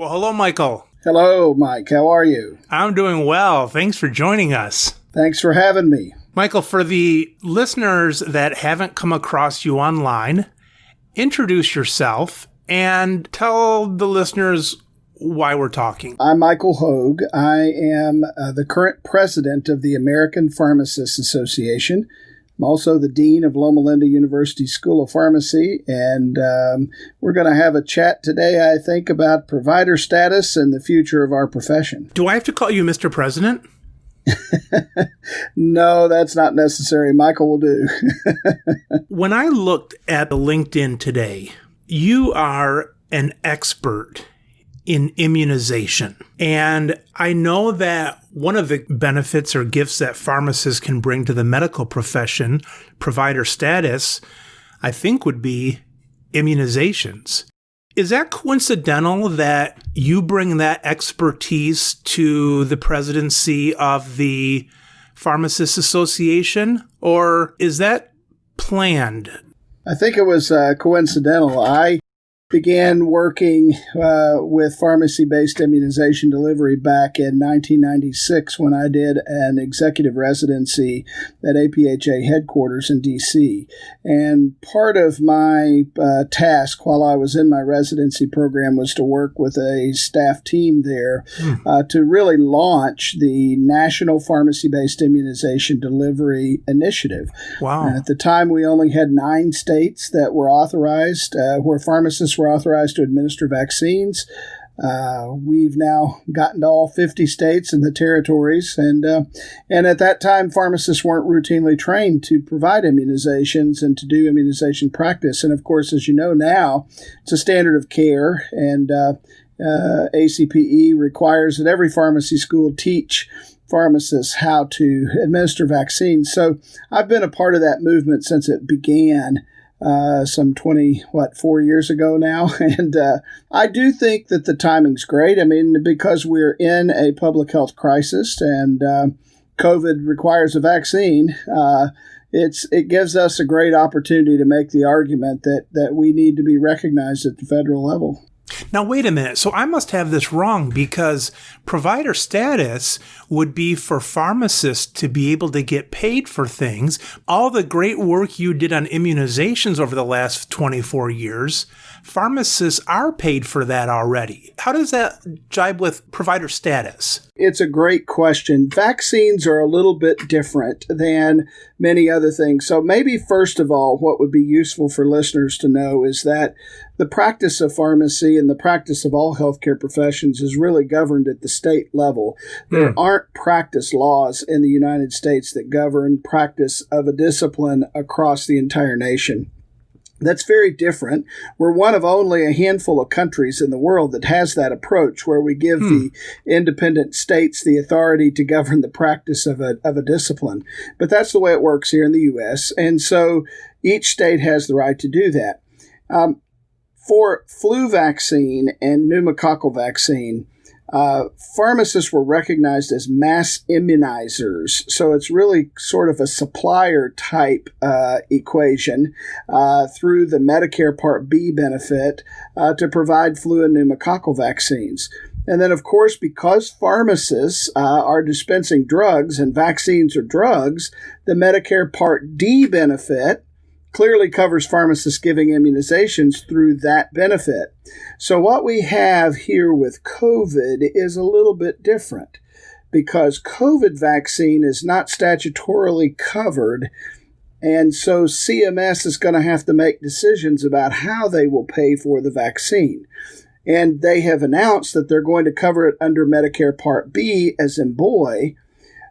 Well, hello, Michael. Hello, Mike. How are you? I'm doing well. Thanks for joining us. Thanks for having me. Michael, for the listeners that haven't come across you online, introduce yourself and tell the listeners why we're talking. I'm Michael Hogue. I am the current president of the American Pharmacists Association. I'm also the dean of Loma Linda University School of Pharmacy, and we're going to have a chat today, I think, about provider status and the future of our profession. Do I have to call you Mr. President? No, that's not necessary. Michael will do. When I looked at the LinkedIn today, you are an expert in immunization. And I know that one of the benefits or gifts that pharmacists can bring to the medical profession, provider status, I think would be immunizations. Is that coincidental that you bring that expertise to the presidency of the Pharmacists Association, or is that planned? I think it was coincidental. I began working with pharmacy-based immunization delivery back in 1996 when I did an executive residency at APhA headquarters in D.C. And part of my task while I was in my residency program was to work with a staff team there to really launch the National Pharmacy-Based Immunization Delivery Initiative. Wow. And at the time, we only had 9 states that were authorized, where pharmacists were authorized to administer vaccines. We've now gotten to all 50 states and the territories, and at that time, pharmacists weren't routinely trained to provide immunizations and to do immunization practice. And of course, as you know now, it's a standard of care, and ACPE requires that every pharmacy school teach pharmacists how to administer vaccines. So I've been a part of that movement since it began. Some 4 years ago now. And I do think that the timing's great. I mean, because we're in a public health crisis and COVID requires a vaccine, it gives us a great opportunity to make the argument that we need to be recognized at the federal level. Now, wait a minute. So I must have this wrong, because provider status would be for pharmacists to be able to get paid for things. All the great work you did on immunizations over the last 24 years, pharmacists are paid for that already. How does that jibe with provider status? It's a great question. Vaccines are a little bit different than many other things. So maybe first of all, what would be useful for listeners to know is that the practice of pharmacy and the practice of all healthcare professions is really governed at the state level. There aren't practice laws in the United States that govern practice of a discipline across the entire nation. That's very different. We're one of only a handful of countries in the world that has that approach, where we give the independent states the authority to govern the practice of a discipline. But that's the way it works here in the U.S., and so each state has the right to do that. For flu vaccine and pneumococcal vaccine, pharmacists were recognized as mass immunizers. So it's really sort of a supplier type equation through the Medicare Part B benefit to provide flu and pneumococcal vaccines. And then, of course, because pharmacists are dispensing drugs and vaccines are drugs, the Medicare Part D benefit clearly covers pharmacists giving immunizations through that benefit. So what we have here with COVID is a little bit different, because COVID vaccine is not statutorily covered, and so CMS is going to have to make decisions about how they will pay for the vaccine. And they have announced that they're going to cover it under Medicare Part B, as in boy.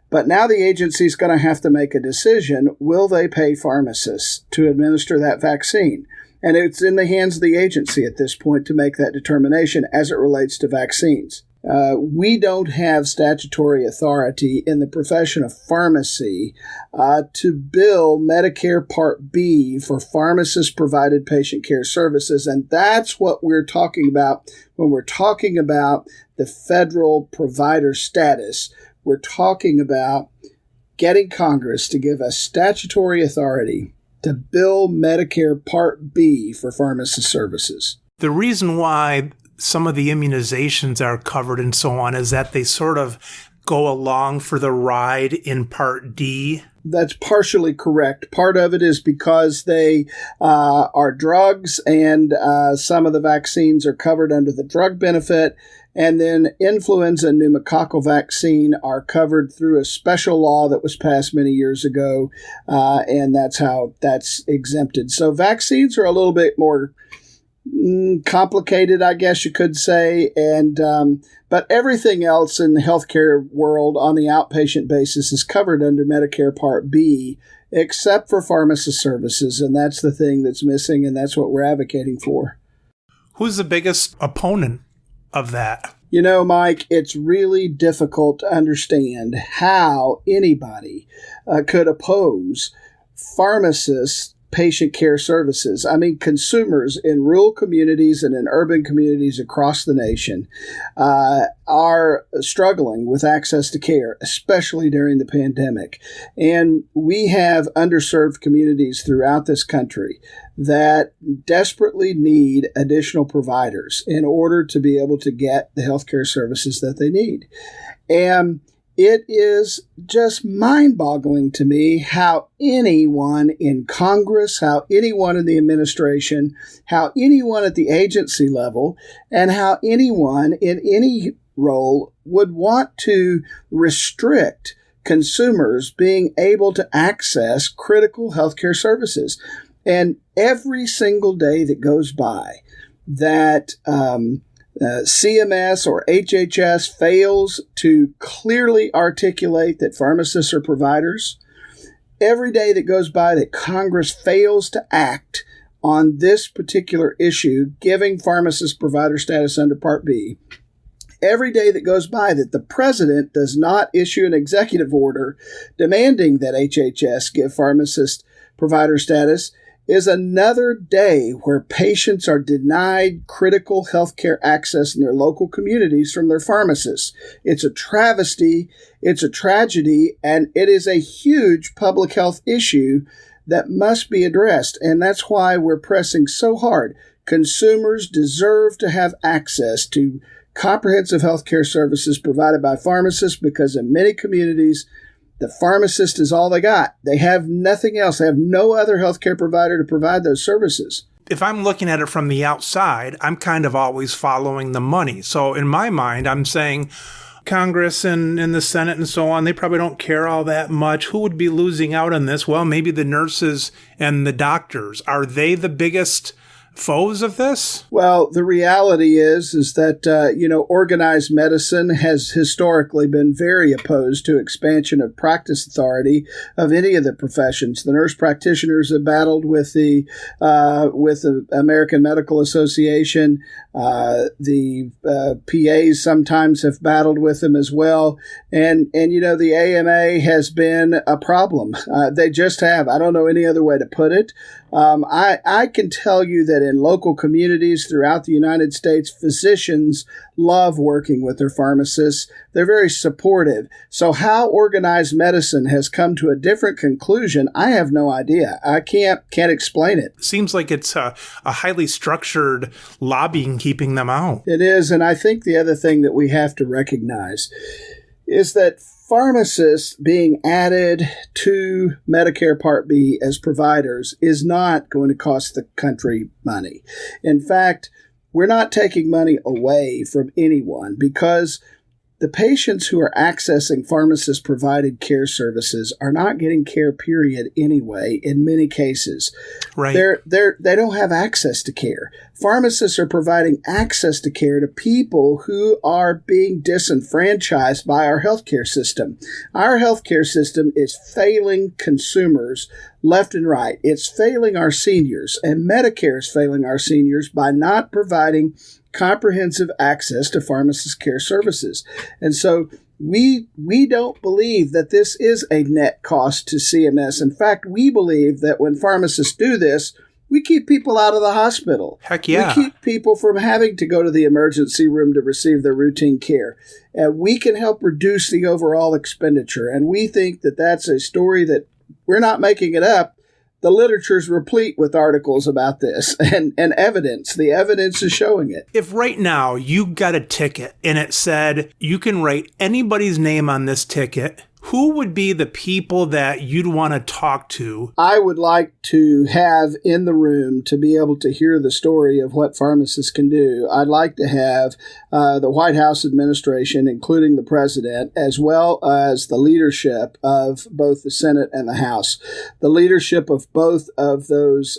But now the agency is going to have to make a decision. Will they pay pharmacists to administer that vaccine? And it's in the hands of the agency at this point to make that determination as it relates to vaccines. We don't have statutory authority in the profession of pharmacy to bill Medicare Part B for pharmacist-provided patient care services, and that's what we're talking about when we're talking about the federal provider status. We're talking about getting Congress to give us statutory authority to bill Medicare Part B for pharmacist services. The reason why some of the immunizations are covered and so on is that they sort of go along for the ride in Part D? That's partially correct. Part of it is because they are drugs, and some of the vaccines are covered under the drug benefit. And then influenza and pneumococcal vaccine are covered through a special law that was passed many years ago, and that's how that's exempted. So vaccines are a little bit more complicated, I guess you could say, and but everything else in the healthcare world on the outpatient basis is covered under Medicare Part B, except for pharmacist services, and that's the thing that's missing, and that's what we're advocating for. Who's the biggest opponent of that? You know, Mike, it's really difficult to understand how anybody could oppose pharmacists' patient care services. I mean, consumers in rural communities and in urban communities across the nation are struggling with access to care, especially during the pandemic. And we have underserved communities throughout this country that desperately need additional providers in order to be able to get the healthcare services that they need. And it is just mind-boggling to me how anyone in Congress, how anyone in the administration, how anyone at the agency level, and how anyone in any role would want to restrict consumers being able to access critical healthcare services. And every single day that goes by that CMS or HHS fails to clearly articulate that pharmacists are providers, every day that goes by that Congress fails to act on this particular issue, giving pharmacists provider status under Part B, every day that goes by that the president does not issue an executive order demanding that HHS give pharmacists provider status, is another day where patients are denied critical healthcare access in their local communities from their pharmacists. It's a travesty, it's a tragedy, and it is a huge public health issue that must be addressed. And that's why we're pressing so hard. Consumers deserve to have access to comprehensive healthcare services provided by pharmacists, because in many communities, the pharmacist is all they got. They have nothing else. They have no other healthcare provider to provide those services. If I'm looking at it from the outside, I'm kind of always following the money. So in my mind, I'm saying Congress and the Senate and so on, they probably don't care all that much. Who would be losing out on this? Well, maybe the nurses and the doctors. Are they the biggest foes of this? Well, the reality is that, organized medicine has historically been very opposed to expansion of practice authority of any of the professions. The nurse practitioners have battled with the American Medical Association. The PAs sometimes have battled with them as well. And the AMA has been a problem. They just have. I don't know any other way to put it. I can tell you that in local communities throughout the United States, physicians love working with their pharmacists. They're very supportive. So how organized medicine has come to a different conclusion, I have no idea. I can't explain it. Seems like it's a highly structured lobbying keeping them out. It is, and I think the other thing that we have to recognize is that pharmacists being added to Medicare Part B as providers is not going to cost the country money. In fact, we're not taking money away from anyone, because the patients who are accessing pharmacist-provided care services are not getting care, period, anyway, in many cases. Right. They don't have access to care. Pharmacists are providing access to care to people who are being disenfranchised by our healthcare system. Our healthcare system is failing consumers left and right. It's failing our seniors, and Medicare is failing our seniors by not providing comprehensive access to pharmacist care services. And so we don't believe that this is a net cost to CMS. In fact, we believe that when pharmacists do this, we keep people out of the hospital. Heck yeah. We keep people from having to go to the emergency room to receive their routine care. And we can help reduce the overall expenditure. And we think that that's a story that we're not making it up. The literature is replete with articles about this and evidence. The evidence is showing it. If right now you got a ticket and it said you can write anybody's name on this ticket, who would be the people that you'd want to talk to? I would like to have in the room to be able to hear the story of what pharmacists can do. I'd like to have the White House administration, including the president, as well as the leadership of both the Senate and the House. The leadership of both of those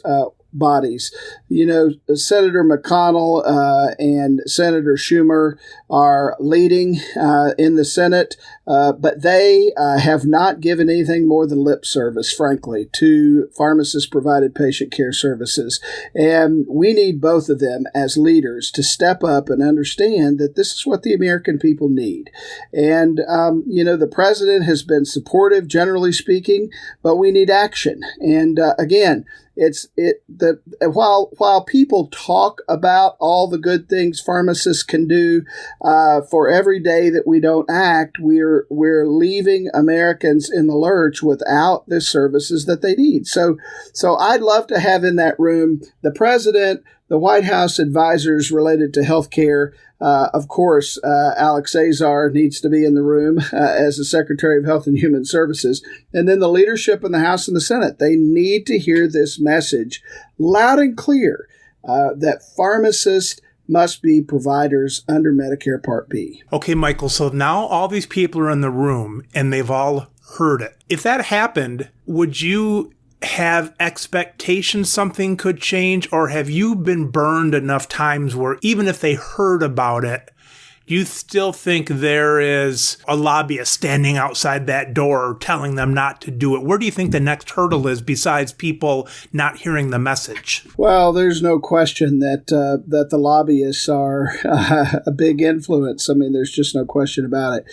bodies. You know, Senator McConnell and Senator Schumer are leading in the Senate, but they have not given anything more than lip service, frankly, to pharmacist-provided patient care services. And we need both of them as leaders to step up and understand that this is what the American people need. And, you know, the president has been supportive, generally speaking, but we need action. And again, while people talk about all the good things pharmacists can do, for every day that we don't act, we're leaving Americans in the lurch without the services that they need. So I'd love to have in that room the president, the White House advisors related to healthcare. Of course, Alex Azar needs to be in the room as the Secretary of Health and Human Services. And then the leadership in the House and the Senate. They need to hear this message loud and clear that pharmacists must be providers under Medicare Part B. Okay, Michael, so now all these people are in the room and they've all heard it. If that happened, would you have expectations something could change, or have you been burned enough times where even if they heard about it, you still think there is a lobbyist standing outside that door telling them not to do it? Where do you think the next hurdle is besides people not hearing the message? Well, there's no question that the lobbyists are a big influence. I mean, there's just no question about it.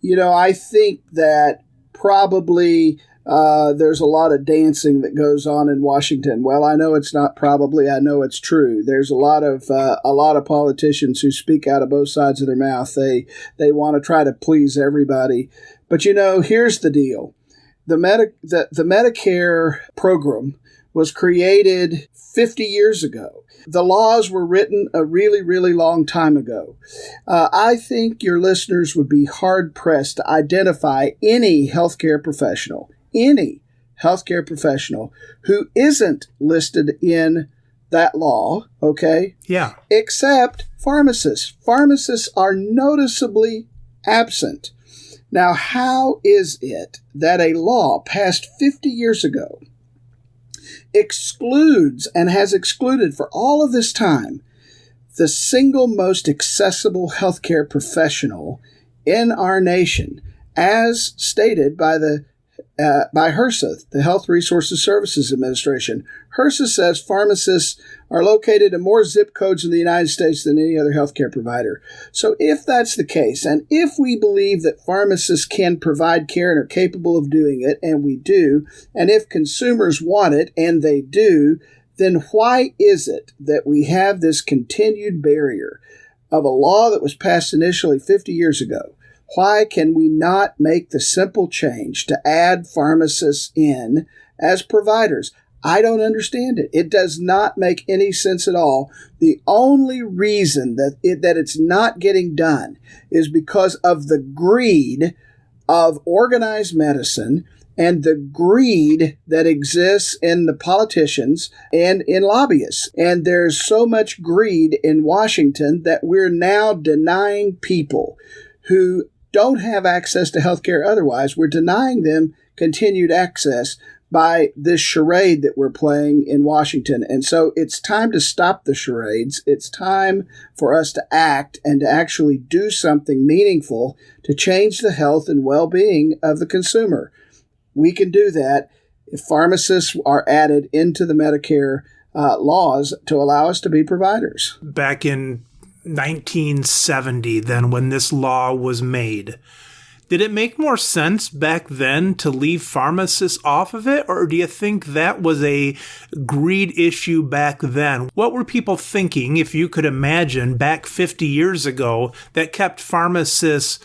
You know, I think that probably there's a lot of dancing that goes on in Washington. Well, I know it's not probably, I know it's true. There's a lot of politicians who speak out of both sides of their mouth. They want to try to please everybody. But you know, here's the deal. The Medicare program was created 50 years ago. The laws were written a really, really long time ago. I think your listeners would be hard-pressed to identify any healthcare professional who isn't listed in that law, okay? Yeah. Except pharmacists. Pharmacists are noticeably absent. Now, how is it that a law passed 50 years ago excludes and has excluded for all of this time the single most accessible healthcare professional in our nation, as stated by HRSA, the Health Resources Services Administration? HRSA says pharmacists are located in more zip codes in the United States than any other healthcare provider. So if that's the case, and if we believe that pharmacists can provide care and are capable of doing it, and we do, and if consumers want it, and they do, then why is it that we have this continued barrier of a law that was passed initially 50 years ago? Why can we not make the simple change to add pharmacists in as providers? I don't understand it. It does not make any sense at all. The only reason that it's not getting done is because of the greed of organized medicine and the greed that exists in the politicians and in lobbyists. And there's so much greed in Washington that we're now denying people who don't have access to health care otherwise. We're denying them continued access by this charade that we're playing in Washington. And so it's time to stop the charades. It's time for us to act and to actually do something meaningful to change the health and well-being of the consumer. We can do that if pharmacists are added into the Medicare laws to allow us to be providers. Back in 1970, then, when this law was made, did it make more sense back then to leave pharmacists off of it, or do you think that was a greed issue back then? What were people thinking, if you could imagine, back 50 years ago that kept pharmacists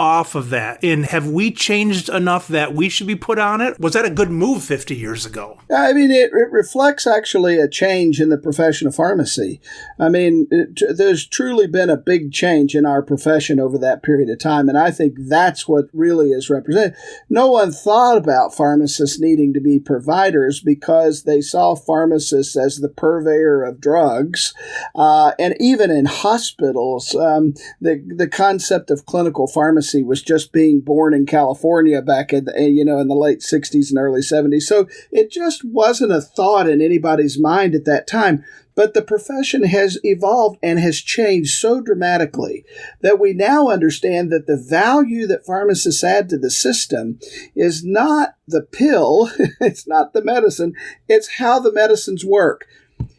off of that? And have we changed enough that we should be put on it? Was that a good move 50 years ago? I mean, it reflects actually a change in the profession of pharmacy. I mean, there's truly been a big change in our profession over that period of time, and I think that's what really is represented. No one thought about pharmacists needing to be providers because they saw pharmacists as the purveyor of drugs, and even in hospitals, the concept of clinical pharmacy was just being born in California back in the late 60s and early 70s. So it just wasn't a thought in anybody's mind at that time. But the profession has evolved and has changed so dramatically that we now understand that the value that pharmacists add to the system is not the pill, it's not the medicine, it's how the medicines work.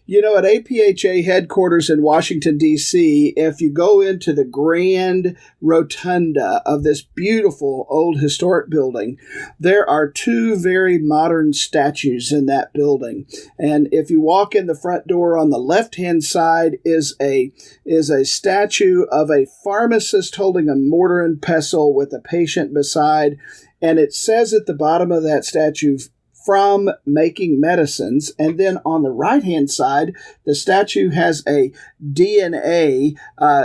You know, at APhA headquarters in Washington, D.C., if you go into the grand rotunda of this beautiful old historic building, there are two very modern statues in that building. And if you walk in the front door on the left-hand side is a statue of a pharmacist holding a mortar and pestle with a patient beside. And it says at the bottom of that statue, "From making medicines." And then on the right-hand side, the statue has a DNA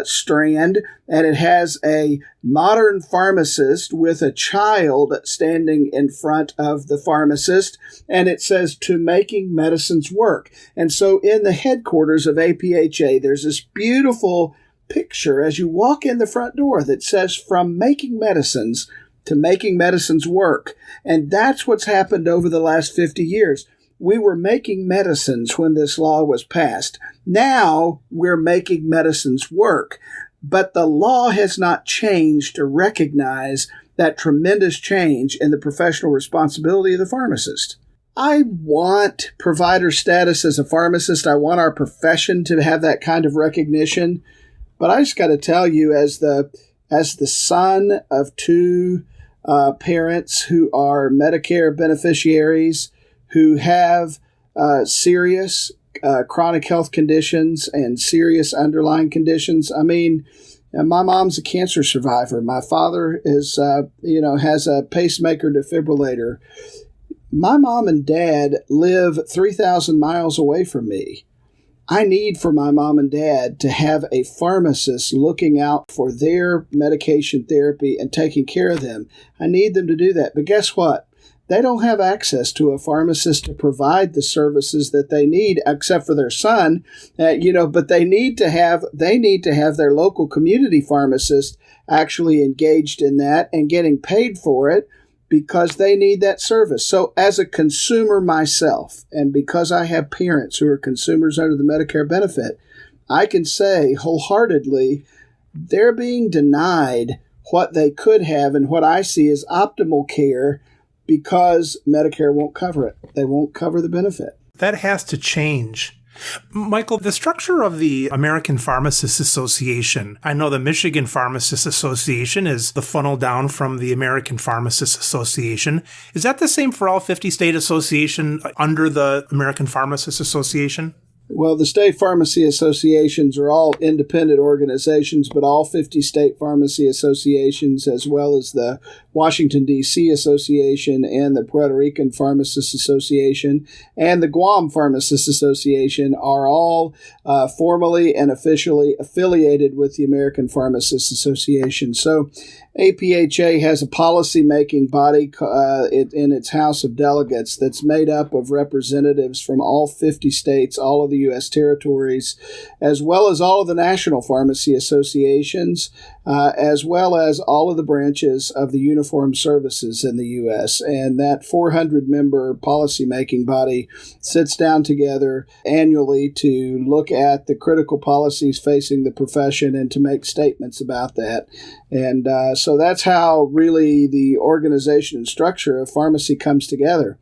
strand, and it has a modern pharmacist with a child standing in front of the pharmacist, and it says, "To making medicines work." And so in the headquarters of APhA, there's this beautiful picture as you walk in the front door that says, "From making medicines to making medicines work." And that's what's happened over the last 50 years. We were making medicines when this law was passed. Now we're making medicines work. But the law has not changed to recognize that tremendous change in the professional responsibility of the pharmacist. I want provider status as a pharmacist. I want our profession to have that kind of recognition. But I just got to tell you, as the son of two parents who are Medicare beneficiaries who have serious chronic health conditions and serious underlying conditions. I mean, my mom's a cancer survivor. My father is, has a pacemaker defibrillator. My mom and dad live 3,000 miles away from me. I need for my mom and dad to have a pharmacist looking out for their medication therapy and taking care of them. I need them to do that. But guess what? They don't have access to a pharmacist to provide the services that they need, except for their son, but they need to have their local community pharmacist actually engaged in that and getting paid for it, because they need that service. So as a consumer myself, and because I have parents who are consumers under the Medicare benefit, I can say wholeheartedly they're being denied what they could have and what I see as optimal care because Medicare won't cover it. They won't cover the benefit. That has to change. Michael, the structure of the American Pharmacists Association, I know the Michigan Pharmacists Association is the funnel down from the American Pharmacists Association. Is that the same for all 50 state associations under the American Pharmacists Association? Well, the state pharmacy associations are all independent organizations, but all 50 state pharmacy associations, as well as the Washington, D.C. Association and the Puerto Rican Pharmacists Association and the Guam Pharmacists Association, are all formally and officially affiliated with the American Pharmacists Association. So APhA has a policy-making body in its House of Delegates that's made up of representatives from all 50 states, all of the U.S. territories, as well as all of the national pharmacy associations, as well as all of the branches of the uniformed services in the U.S. And that 400-member policy-making body sits down together annually to look at the critical policies facing the profession and to make statements about that. And so that's how really the organization and structure of pharmacy comes together.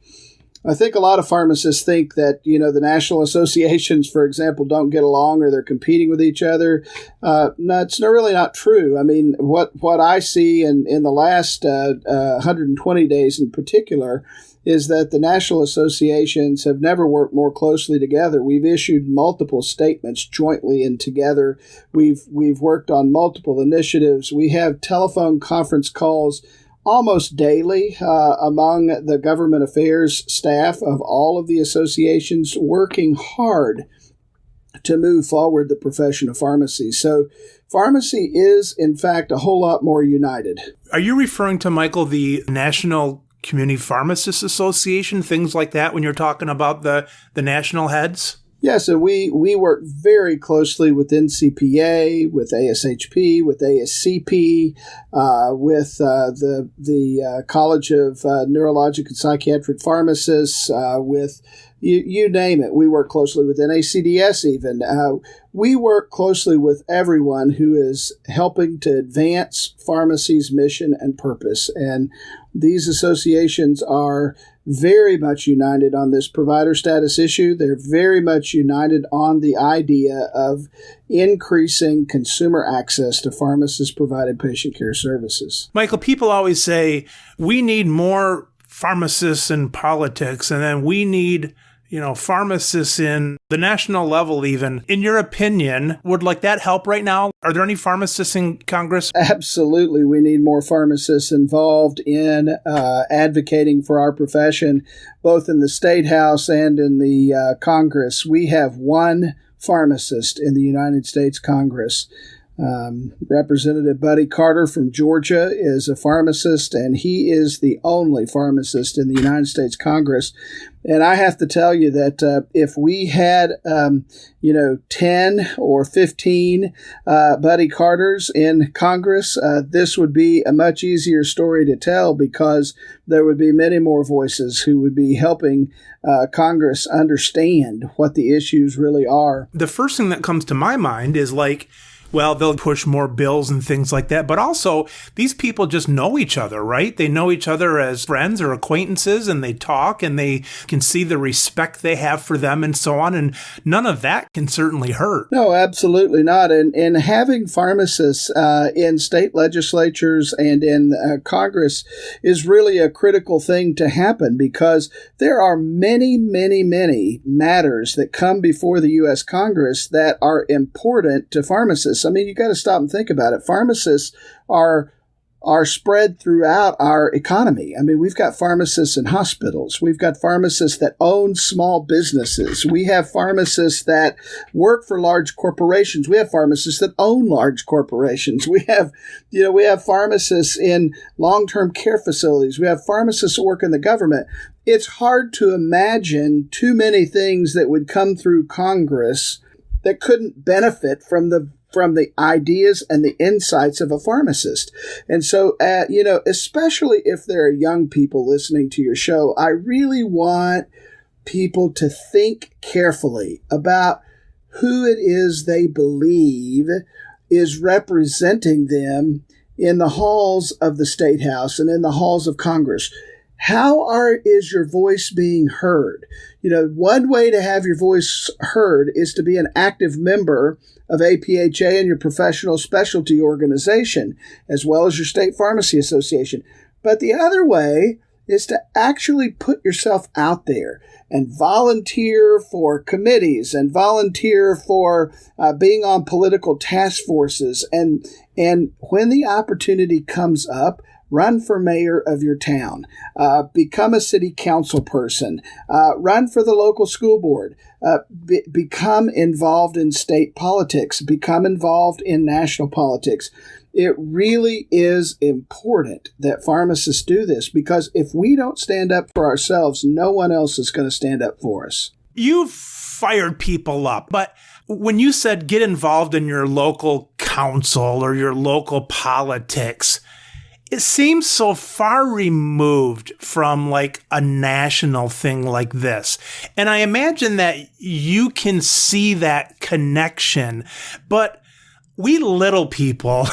I think a lot of pharmacists think that, the national associations, for example, don't get along or they're competing with each other. No, it's really not true. I mean, what I see in the last 120 days in particular is that the national associations have never worked more closely together. We've issued multiple statements jointly and together. We've worked on multiple initiatives. We have telephone conference calls almost daily among the government affairs staff of all of the associations, working hard to move forward the profession of pharmacy. So pharmacy is, in fact, a whole lot more united. Are you referring to, Michael, the National Community Pharmacists Association, things like that, when you're talking about the national heads? Yes, and we work very closely with NCPA, with ASHP, with ASCP, with the College of Neurologic and Psychiatric Pharmacists, with you name it. We work closely with NACDS even. We work closely with everyone who is helping to advance pharmacy's mission and purpose. And these associations are very much united on this provider status issue. They're very much united on the idea of increasing consumer access to pharmacist-provided patient care services. Michael, people always say, we need more pharmacists in politics, and then we need pharmacists in the national level even. In your opinion, would that help right now? Are there any pharmacists in Congress? Absolutely. We need more pharmacists involved in advocating for our profession, both in the State House and in the Congress. We have one pharmacist in the United States Congress. Representative Buddy Carter from Georgia is a pharmacist, and he is the only pharmacist in the United States Congress. And I have to tell you that if we had, 10 or 15 Buddy Carters in Congress, this would be a much easier story to tell, because there would be many more voices who would be helping Congress understand what the issues really are. The first thing that comes to my mind is they'll push more bills and things like that. But also, these people just know each other, right? They know each other as friends or acquaintances, and they talk, and they can see the respect they have for them and so on. And none of that can certainly hurt. No, absolutely not. And having pharmacists in state legislatures and in Congress is really a critical thing to happen, because there are many, many, many matters that come before the U.S. Congress that are important to pharmacists. I mean, you got to stop and think about it. Pharmacists are spread throughout our economy. I mean, we've got pharmacists in hospitals. We've got pharmacists that own small businesses. We have pharmacists that work for large corporations. We have pharmacists that own large corporations. We have pharmacists in long-term care facilities. We have pharmacists that work in the government. It's hard to imagine too many things that would come through Congress that couldn't benefit from the ideas and the insights of a pharmacist. And so, especially if there are young people listening to your show, I really want people to think carefully about who it is they believe is representing them in the halls of the State House and in the halls of Congress. How is your voice being heard? One way to have your voice heard is to be an active member of APhA and your professional specialty organization, as well as your state pharmacy association. But the other way is to actually put yourself out there and volunteer for committees and volunteer for being on political task forces. And when the opportunity comes up, run for mayor of your town, become a city council person, run for the local school board, become involved in state politics, become involved in national politics. It really is important that pharmacists do this, because if we don't stand up for ourselves, no one else is going to stand up for us. You've fired people up, but when you said get involved in your local council or your local politics, it seems so far removed from a national thing like this. And I imagine that you can see that connection, but we little people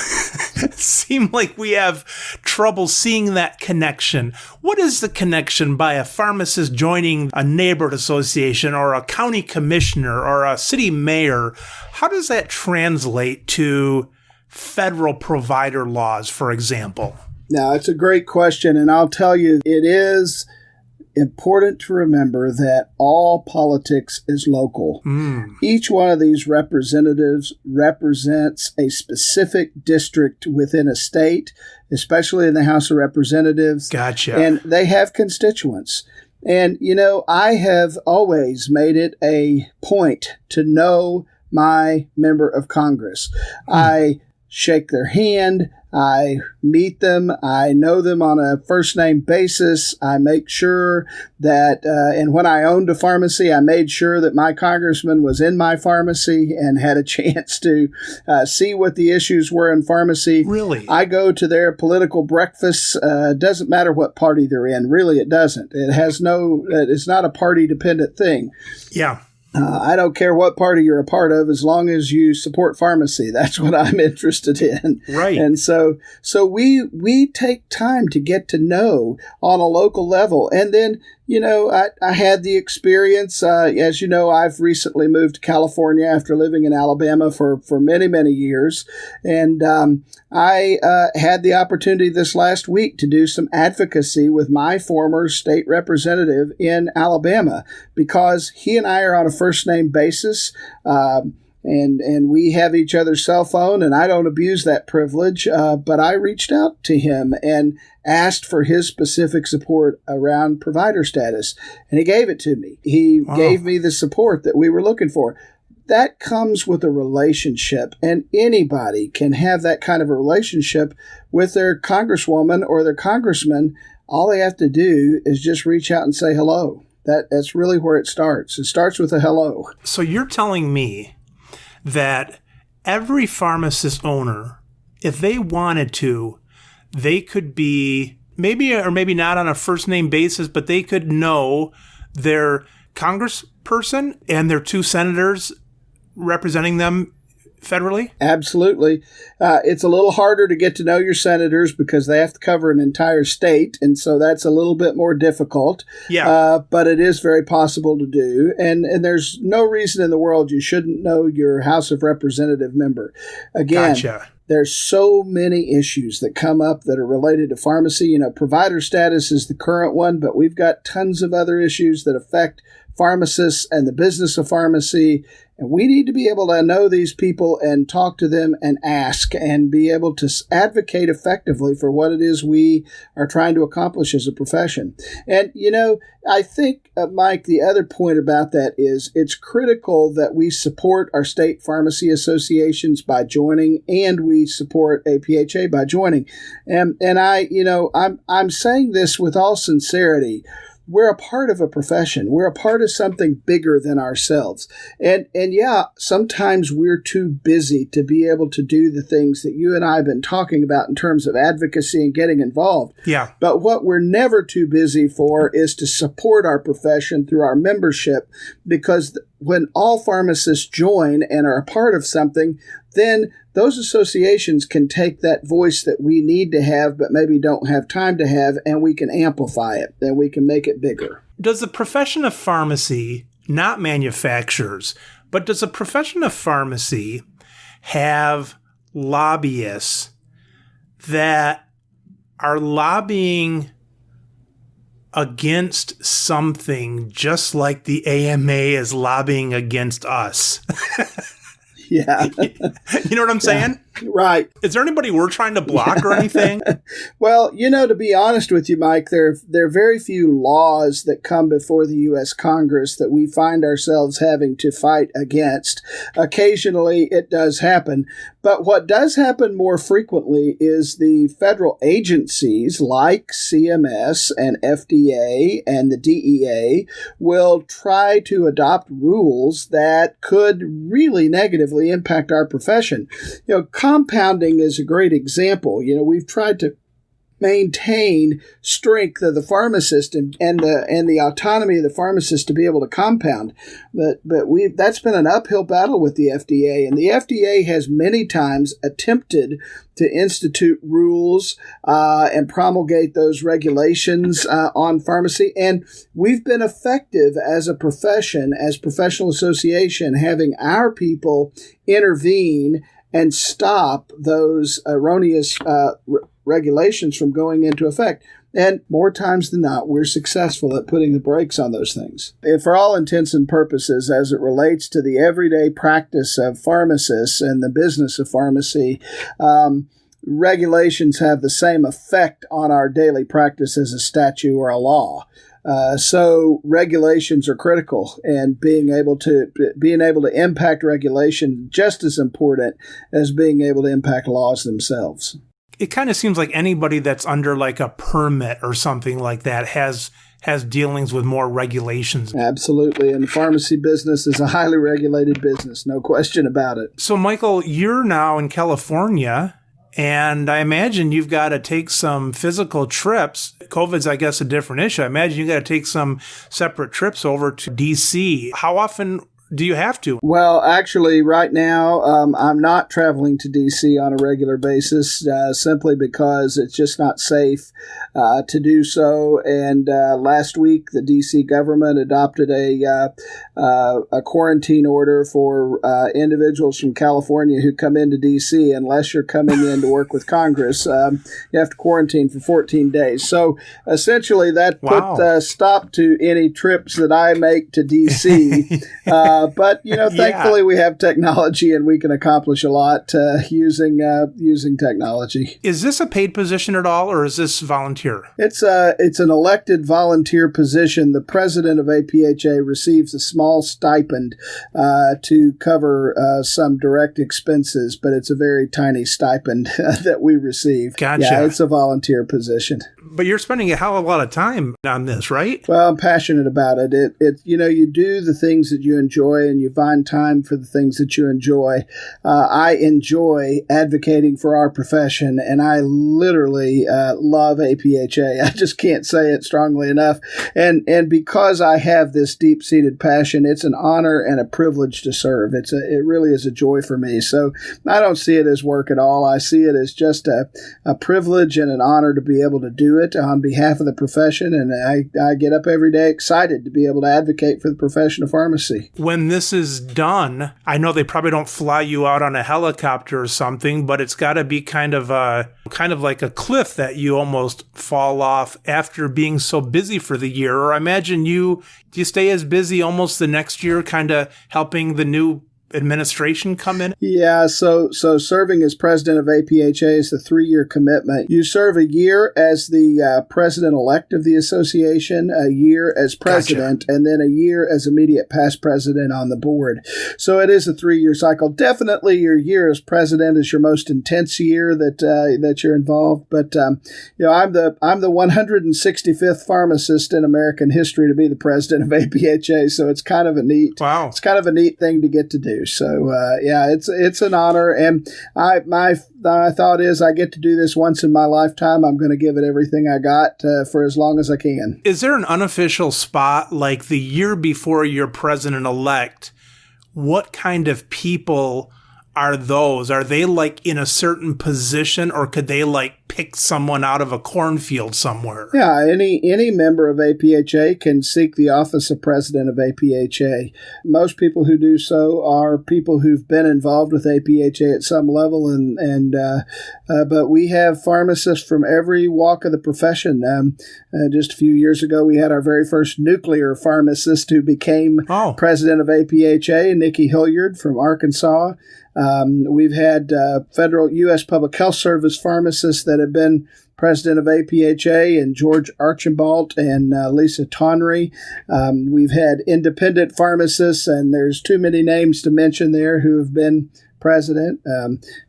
seem like we have trouble seeing that connection. What is the connection by a pharmacist joining a neighborhood association or a county commissioner or a city mayor? How does that translate to federal provider laws, for example? Now, it's a great question, and I'll tell you, it is important to remember that all politics is local. Each one of these representatives represents a specific district within a state, especially in the House of Representatives. Gotcha. And they have constituents. And, I have always made it a point to know my member of Congress. I shake their hand. I meet them. I know them on a first name basis. I make sure that, and when I owned a pharmacy, I made sure that my congressman was in my pharmacy and had a chance to see what the issues were in pharmacy. Really? I go to their political breakfasts. Doesn't matter what party they're in. Really, it doesn't. It's not a party dependent thing. Yeah. I don't care what party you're a part of, as long as you support pharmacy. That's what I'm interested in. Right. And so we take time to get to know on a local level. And then, I had the experience, as you know, I've recently moved to California after living in Alabama for many, many years. And I had the opportunity this last week to do some advocacy with my former state representative in Alabama, because he and I are on a first name basis. And we have each other's cell phone, and I don't abuse that privilege. But I reached out to him and asked for his specific support around provider status, and he gave it to me. He gave me the support that we were looking for. That comes with a relationship, and anybody can have that kind of a relationship with their congresswoman or their congressman. All they have to do is just reach out and say hello. That's really where it starts. It starts with a hello. So you're telling me that every pharmacist owner, if they wanted to, they could be maybe or maybe not on a first name basis, but they could know their congressperson and their two senators representing them federally? Absolutely. It's a little harder to get to know your senators because they have to cover an entire state, and so that's a little bit more difficult. Yeah. But it is very possible to do, and there's no reason in the world you shouldn't know your House of Representative member. Again, Gotcha. There's so many issues that come up that are related to pharmacy. Provider status is the current one, but we've got tons of other issues that affect pharmacists and the business of pharmacy. And we need to be able to know these people and talk to them and ask and be able to advocate effectively for what it is we are trying to accomplish as a profession. And, I think, Mike, the other point about that is it's critical that we support our state pharmacy associations by joining, and we support APhA by joining. And I'm saying this with all sincerity. We're a part of a profession. We're a part of something bigger than ourselves. And yeah, sometimes we're too busy to be able to do the things that you and I have been talking about in terms of advocacy and getting involved. Yeah. But what we're never too busy for is to support our profession through our membership, because when all pharmacists join and are a part of something, then those associations can take that voice that we need to have but maybe don't have time to have, and we can amplify it, and we can make it bigger. Does the profession of pharmacy, not manufacturers, but does the profession of pharmacy have lobbyists that are lobbying against something just like the AMA is lobbying against us? Yeah. You know what I'm saying? Right. Is there anybody we're trying to block or anything? Well, to be honest with you, Mike, there are very few laws that come before the U.S. Congress that we find ourselves having to fight against. Occasionally, it does happen. But what does happen more frequently is the federal agencies like CMS and FDA and the DEA will try to adopt rules that could really negatively impact our profession. Compounding is a great example. We've tried to maintain strength of the pharmacist and the autonomy of the pharmacist to be able to compound. But that's been an uphill battle with the FDA, and the FDA has many times attempted to institute rules and promulgate those regulations on pharmacy. And we've been effective as a profession, as professional association, having our people intervene and stop those erroneous regulations from going into effect. And more times than not, we're successful at putting the brakes on those things. And for all intents and purposes, as it relates to the everyday practice of pharmacists and the business of pharmacy, regulations have the same effect on our daily practice as a statute or a law. So regulations are critical, and being able to impact regulation just as important as being able to impact laws themselves. It kind of seems like anybody that's under like a permit or something like that has dealings with more regulations. Absolutely. And the pharmacy business is a highly regulated business, no question about it. So, Michael, you're now in California, and I imagine you've got to take some physical trips. COVID's, I guess, a different issue. I imagine you got to take some separate trips over to D.C. How often do you have to? Well, actually, right now, I'm not traveling to D.C. on a regular basis simply because it's just not safe to do so. And last week, the D.C. government adopted a quarantine order for individuals from California who come into D.C. Unless you're coming in to work with Congress, you have to quarantine for 14 days. So essentially, that put a stop to any trips that I make to D.C. But, thankfully we have technology and we can accomplish a lot using technology. Is this a paid position at all, or is this volunteer? It's an elected volunteer position. The president of APHA receives a small stipend to cover some direct expenses, but it's a very tiny stipend that we receive. Gotcha. Yeah, it's a volunteer position. But you're spending a hell of a lot of time on this, right? Well, I'm passionate about it. You do the things that you enjoy, and you find time for the things that you enjoy. I enjoy advocating for our profession, and I literally love APHA. I just can't say it strongly enough. And because I have this deep-seated passion, it's an honor and a privilege to serve. It really is a joy for me. So I don't see it as work at all. I see it as just a privilege and an honor to be able to do it on behalf of the profession. And I get up every day excited to be able to advocate for the profession of pharmacy. When this is done, I know they probably don't fly you out on a helicopter or something, but it's got to be kind of like a cliff that you almost fall off after being so busy for the year. Or I imagine do you stay as busy almost the next year, kind of helping the new administration come in? Yeah, so serving as president of APHA is a 3-year commitment. You serve a year as the president-elect of the association, a year as president, and then a year as immediate past president on the board. So it is a 3-year cycle. Definitely your year as president is your most intense year that you're involved. But I'm the 165th pharmacist in American history to be the president of APHA. So it's kind of a neat thing to get to do. So it's an honor, and my thought is I get to do this once in my lifetime. I'm going to give it everything I got for as long as I can. Is there an unofficial spot, like the year before you're president-elect? What kind of people are those? Are they like in a certain position, or could they like pick someone out of a cornfield somewhere? Yeah, any member of APHA can seek the office of president of APHA. Most people who do so are people who've been involved with APHA at some level, but we have pharmacists from every walk of the profession. Just a few years ago, we had our very first nuclear pharmacist who became president of APHA, Nikki Hilliard from Arkansas. We've had federal U.S. Public Health Service pharmacists that have been president of APHA, and George Archambault and Lisa Tonry. We've had independent pharmacists, and there's too many names to mention there, who have been president,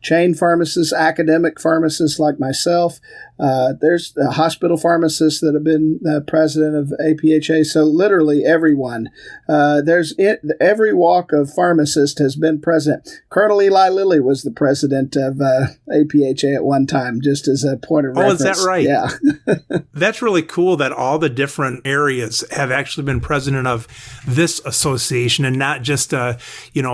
chain pharmacists, academic pharmacists like myself. There's hospital pharmacists that have been president of APHA. So literally everyone. Every walk of pharmacist has been president. Colonel Eli Lilly was the president of APHA at one time, just as a point of reference. Oh, is that right? Yeah. That's really cool that all the different areas have actually been president of this association and not just a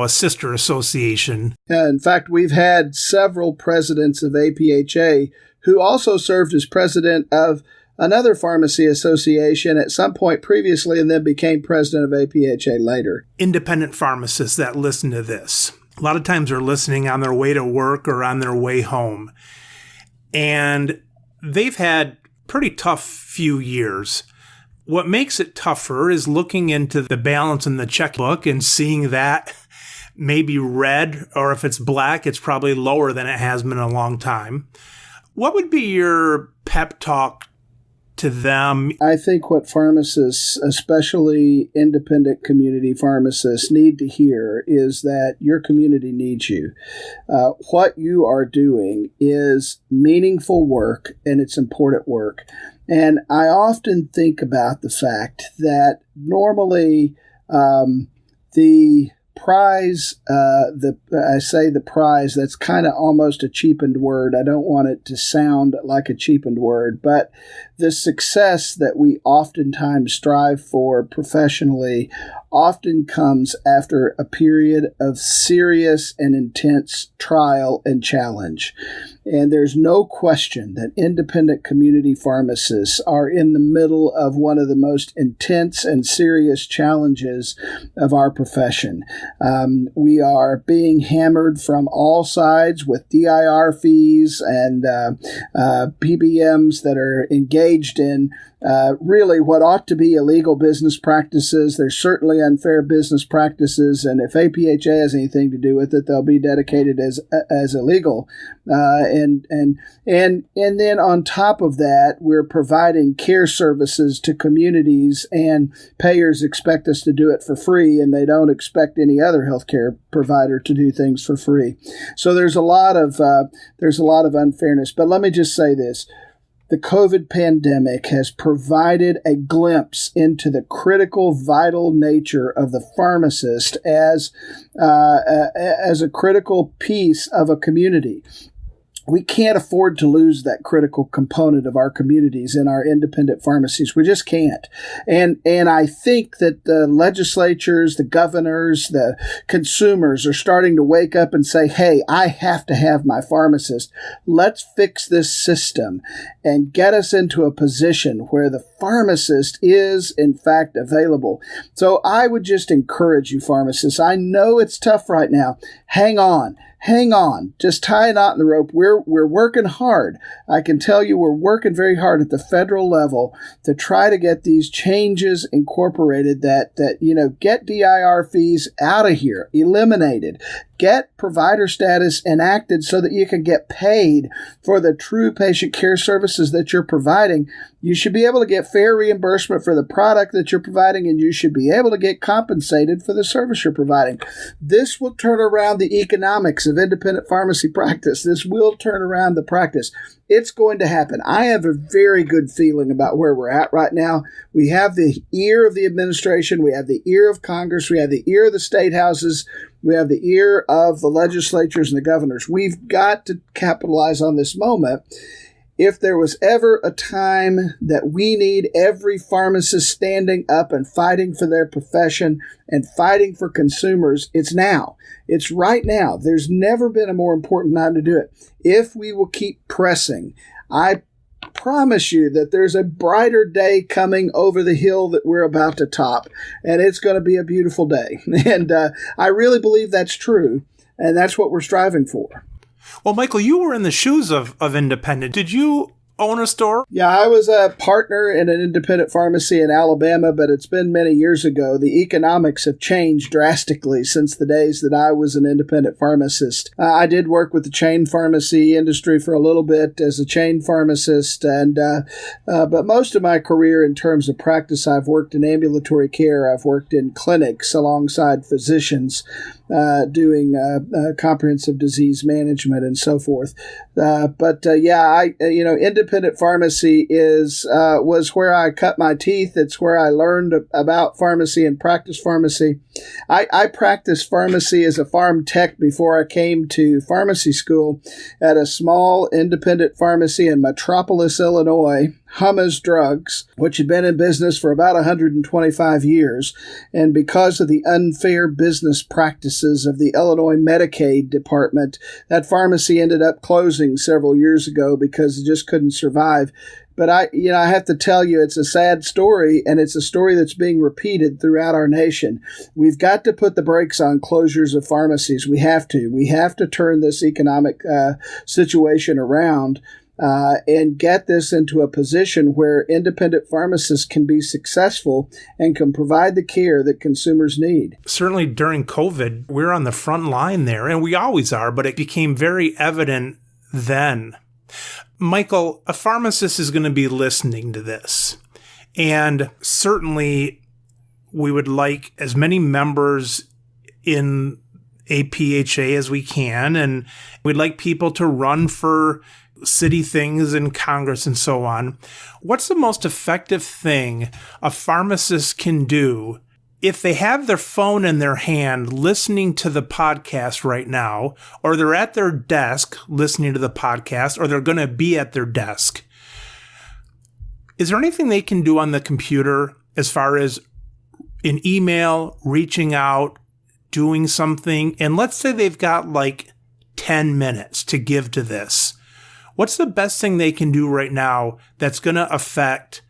sister association. In fact, we've had several presidents of APHA who also served as president of another pharmacy association at some point previously and then became president of APHA later. Independent pharmacists that listen to this, a lot of times are listening on their way to work or on their way home. And they've had pretty tough few years. What makes it tougher is looking into the balance in the checkbook and seeing that maybe red, or if it's black, it's probably lower than it has been in a long time. What would be your pep talk to them? I think what pharmacists, especially independent community pharmacists, need to hear is that your community needs you. What you are doing is meaningful work, and it's important work. And I often think about the fact that normally the prize, I say the prize, that's kind of almost a cheapened word. I don't want it to sound like a cheapened word, but the success that we oftentimes strive for professionally often comes after a period of serious and intense trial and challenge. And there's no question that independent community pharmacists are in the middle of one of the most intense and serious challenges of our profession. We are being hammered from all sides with DIR fees and PBMs that are engaged in really what ought to be illegal business practices. There's certainly unfair business practices, and if APhA has anything to do with it, they'll be dedicated as illegal. And then on top of that, we're providing care services to communities, and payers expect us to do it for free, and they don't expect any other healthcare provider to do things for free. So there's a lot of unfairness. But let me just say this. The COVID pandemic has provided a glimpse into the critical, vital nature of the pharmacist as a critical piece of a community. We can't afford to lose that critical component of our communities in our independent pharmacies. We just can't. And I think that the legislatures, the governors, the consumers are starting to wake up and say, hey, I have to have my pharmacist. Let's fix this system and get us into a position where the pharmacist is, in fact, available. So I would just encourage you, pharmacists. I know it's tough right now. Hang on. Hang on. Just tie a knot in the rope. We're working hard. I can tell you we're working very hard at the federal level to try to get these changes incorporated that get DIR fees out of here, eliminated. Get provider status enacted so that you can get paid for the true patient care services that you're providing. You should be able to get fair reimbursement for the product that you're providing, and you should be able to get compensated for the service you're providing. This will turn around the economics of independent pharmacy practice. This will turn around the practice. It's going to happen. I have a very good feeling about where we're at right now. We have the ear of the administration. We have the ear of Congress. We have the ear of the state houses. We have the ear of the legislatures and the governors. We've got to capitalize on this moment. If there was ever a time that we need every pharmacist standing up and fighting for their profession and fighting for consumers, it's now. It's right now. There's never been a more important time to do it. If we will keep pressing, I promise you that there's a brighter day coming over the hill that we're about to top, and it's going to be a beautiful day. And I really believe that's true, and that's what we're striving for. Well, Michael, you were in the shoes of independent. Did you own a store? Yeah, I was a partner in an independent pharmacy in Alabama, but it's been many years ago. The economics have changed drastically since the days that I was an independent pharmacist. I did work with the chain pharmacy industry for a little bit as a chain pharmacist, and but most of my career in terms of practice, I've worked in ambulatory care. I've worked in clinics alongside physicians, doing comprehensive disease management and so forth. Independent pharmacy was where I cut my teeth. It's where I learned about pharmacy and practiced pharmacy. I practiced pharmacy as a pharm tech before I came to pharmacy school at a small independent pharmacy in Metropolis, Illinois, Humma's Drugs, which had been in business for about 125 years. And because of the unfair business practices of the Illinois Medicaid department, that pharmacy ended up closing several years ago because it just couldn't survive. But I have to tell you, it's a sad story, and it's a story that's being repeated throughout our nation. We've got to put the brakes on closures of pharmacies. We have to. We have to turn this economic situation around. and get this into a position where independent pharmacists can be successful and can provide the care that consumers need. Certainly during COVID, we're on the front line there, and we always are, but it became very evident then. Michael, a pharmacist is going to be listening to this, and certainly we would like as many members in APhA as we can, and we'd like people to run for city things in Congress and so on. What's the most effective thing a pharmacist can do if they have their phone in their hand listening to the podcast right now, or they're at their desk listening to the podcast, or they're going to be at their desk? Is there anything they can do on the computer as far as an email, reaching out, doing something? And let's say they've got like 10 minutes to give to this. What's the best thing they can do right now that's going to affect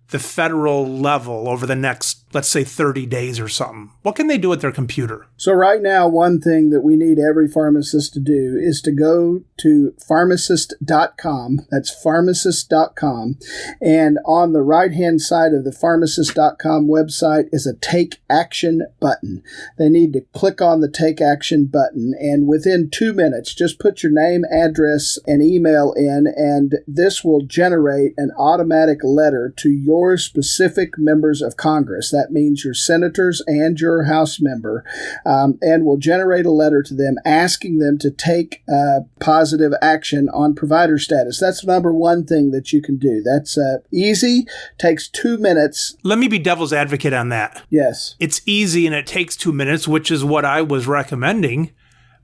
the federal level over the next, let's say, 30 days or something? What can they do at their computer? So right now, one thing that we need every pharmacist to do is to go to pharmacist.com. That's pharmacist.com. And on the right-hand side of the pharmacist.com website is a Take Action button. They need to click on the Take Action button. And within 2 minutes, just put your name, address, and email in, and this will generate an automatic letter to your specific members of Congress. That means your senators and your House member, and will generate a letter to them asking them to take positive action on provider status. That's number one thing that you can do. That's easy, takes 2 minutes. Let me be devil's advocate on that. Yes. It's easy and it takes 2 minutes, which is what I was recommending,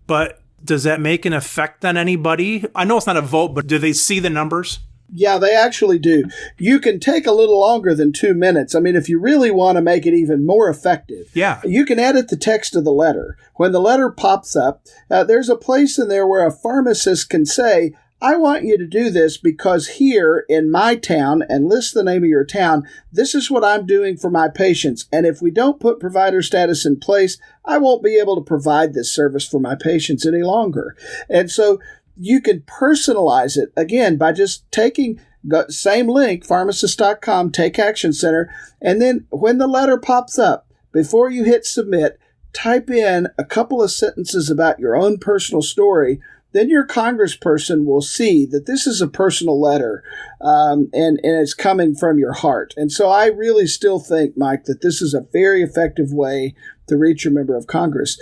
but does that make an effect on anybody? I know it's not a vote, but do they see the numbers? Yeah, they actually do. You can take a little longer than 2 minutes. I mean, if you really want to make it even more effective, you can edit the text of the letter. When the letter pops up, there's a place in there where a pharmacist can say, I want you to do this because here in my town, and list the name of your town, this is what I'm doing for my patients. And if we don't put provider status in place, I won't be able to provide this service for my patients any longer. And so you can personalize it, again, by just taking the same link, pharmacist.com, Take Action Center, and then when the letter pops up, before you hit submit, type in a couple of sentences about your own personal story. Then your congressperson will see that this is a personal letter, and it's coming from your heart. And so I really still think, Mike, that this is a very effective way to reach your member of Congress.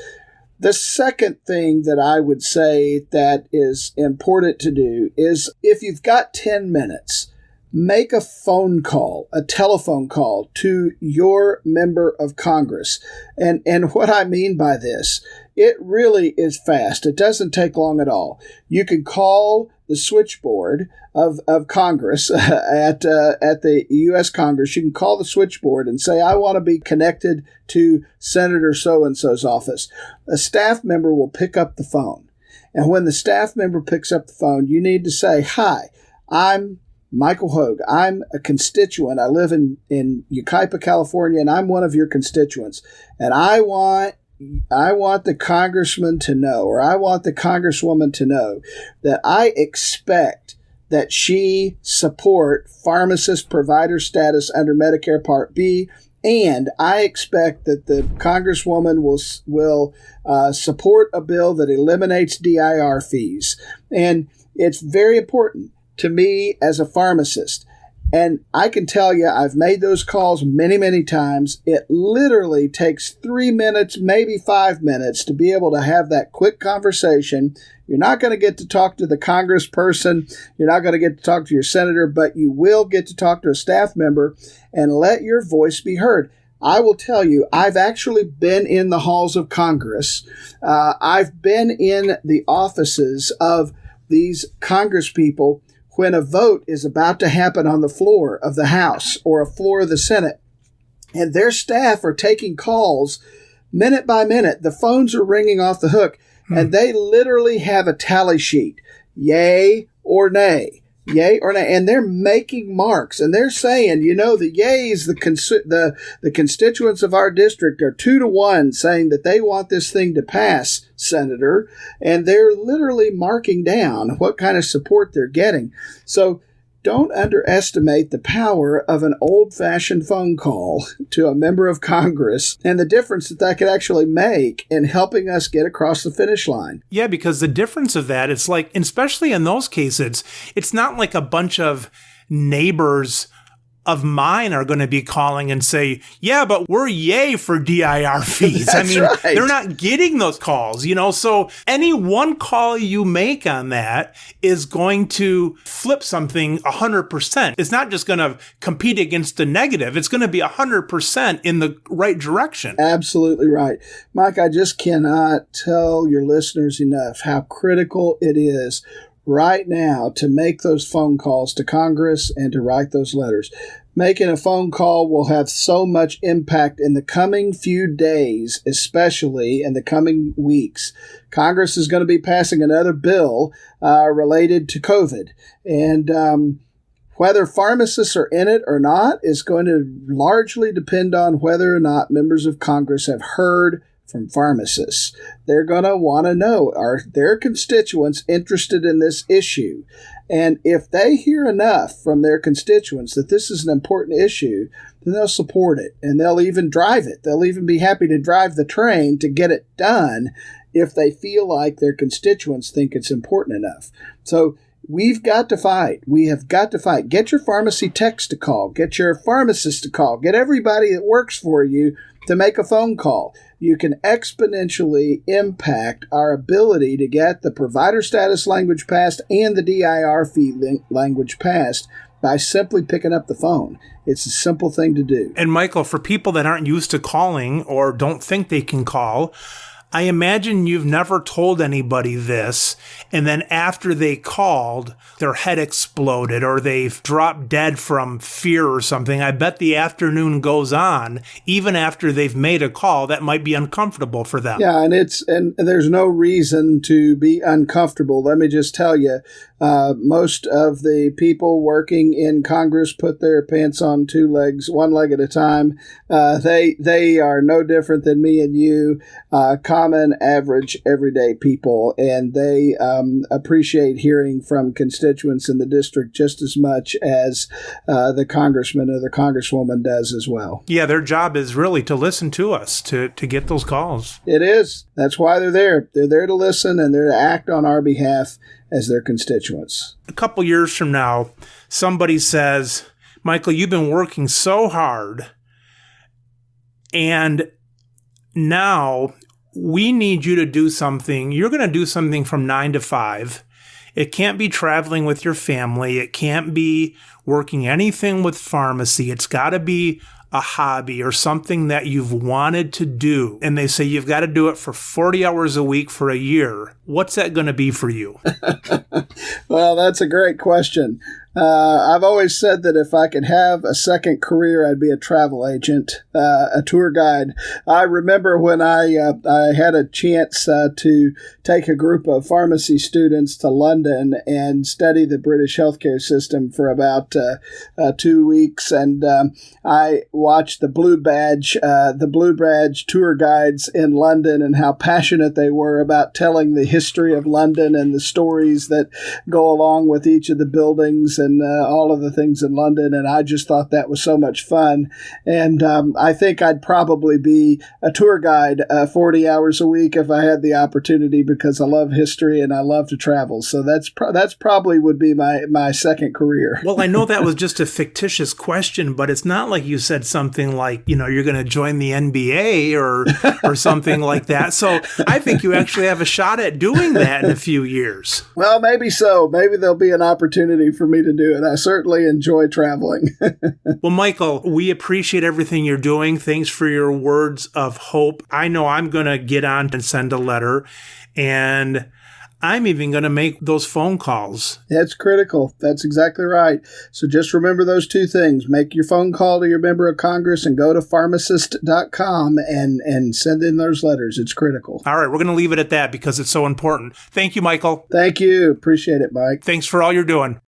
The second thing that I would say that is important to do is if you've got 10 minutes, make a phone call, a telephone call to your member of Congress. And what I mean by this, it really is fast. It doesn't take long at all. You can call the switchboard of Congress at the U.S. Congress. You can call the switchboard and say, I want to be connected to Senator so-and-so's office. A staff member will pick up the phone. And when the staff member picks up the phone, you need to say, hi, I'm Michael Hogue. I'm a constituent. I live in Yucaipa, California, and I'm one of your constituents. And I want the congressman to know, or I want the congresswoman to know, that I expect that she support pharmacist provider status under Medicare Part B, and I expect that the congresswoman will support a bill that eliminates DIR fees. And it's very important to me as a pharmacist. And I can tell you, I've made those calls many, many times. It literally takes 3 minutes, maybe 5 minutes to be able to have that quick conversation. You're not going to get to talk to the congressperson. You're not going to get to talk to your senator, but you will get to talk to a staff member and let your voice be heard. I will tell you, I've actually been in the halls of Congress. I've been in the offices of these Congress people when a vote is about to happen on the floor of the House or a floor of the Senate, and their staff are taking calls minute by minute. The phones are ringing off the hook, and they literally have a tally sheet, yay or nay, Yay or nay? And they're making marks, and they're saying, the yays, the constituents of our district are 2-1 saying that they want this thing to pass, Senator, and they're literally marking down what kind of support they're getting. So don't underestimate the power of an old-fashioned phone call to a member of Congress and the difference that could actually make in helping us get across the finish line. Yeah, because the difference of that, it's like, especially in those cases, it's not like a bunch of neighbors of mine are going to be calling and say, yeah, but we're yay for DIR fees. That's right. They're not getting those calls, so any one call you make on that is going to flip something 100%. It's not just going to compete against the negative. It's going to be 100% in the right direction. Absolutely right. Mike, I just cannot tell your listeners enough how critical it is right now to make those phone calls to Congress and to write those letters. Making a phone call will have so much impact in the coming few days, especially in the coming weeks. Congress is going to be passing another bill related to COVID. And whether pharmacists are in it or not is going to largely depend on whether or not members of Congress have heard from pharmacists. They're going to want to know, are their constituents interested in this issue? And if they hear enough from their constituents that this is an important issue, then they'll support it and they'll even drive it. They'll even be happy to drive the train to get it done if they feel like their constituents think it's important enough. So we've got to fight. We have got to fight. Get your pharmacy techs to call. Get your pharmacist to call. Get everybody that works for you to make a phone call. You can exponentially impact our ability to get the provider status language passed and the DIR fee language passed by simply picking up the phone. It's a simple thing to do. And Michael, for people that aren't used to calling or don't think they can call, I imagine you've never told anybody this, and then after they called, their head exploded or they've dropped dead from fear or something. I bet the afternoon goes on, even after they've made a call that might be uncomfortable for them. Yeah, and there's no reason to be uncomfortable. Let me just tell you, most of the people working in Congress put their pants on two legs, one leg at a time. They are no different than me and you, common, average, everyday people, and they appreciate hearing from constituents in the district just as much as the congressman or the congresswoman does as well. Yeah, their job is really to listen to us, to get those calls. It is. That's why they're there. They're there to listen and they're to act on our behalf as their constituents. A couple years from now, somebody says, Michael, you've been working so hard, and now we need you to do something. You're going to do something from 9 to 5. It can't be traveling with your family. It can't be working anything with pharmacy. It's got to be a hobby or something that you've wanted to do. And they say you've got to do it for 40 hours a week for a year. What's that going to be for you? Well, that's a great question. I've always said that if I could have a second career, I'd be a travel agent, a tour guide. I remember when I had a chance to take a group of pharmacy students to London and study the British healthcare system for about 2 weeks, and I watched the Blue Badge tour guides in London and how passionate they were about telling the history of London and the stories that go along with each of the buildings and all of the things in London, and I just thought that was so much fun. And I think I'd probably be a tour guide 40 hours a week if I had the opportunity, because I love history and I love to travel. So that's probably would be my second career. Well, I know that was just a fictitious question, but it's not like you said something like, you're going to join the NBA or something like that. So I think you actually have a shot at doing that in a few years. Well, maybe so. Maybe there'll be an opportunity for me to do it. I certainly enjoy traveling. Well, Michael, we appreciate everything you're doing. Thanks for your words of hope. I know I'm going to get on and send a letter, and I'm even going to make those phone calls. That's critical. That's exactly right. So just remember those two things. Make your phone call to your member of Congress and go to pharmacist.com and send in those letters. It's critical. All right, we're going to leave it at that because it's so important. Thank you, Michael. Thank you. Appreciate it, Mike. Thanks for all you're doing.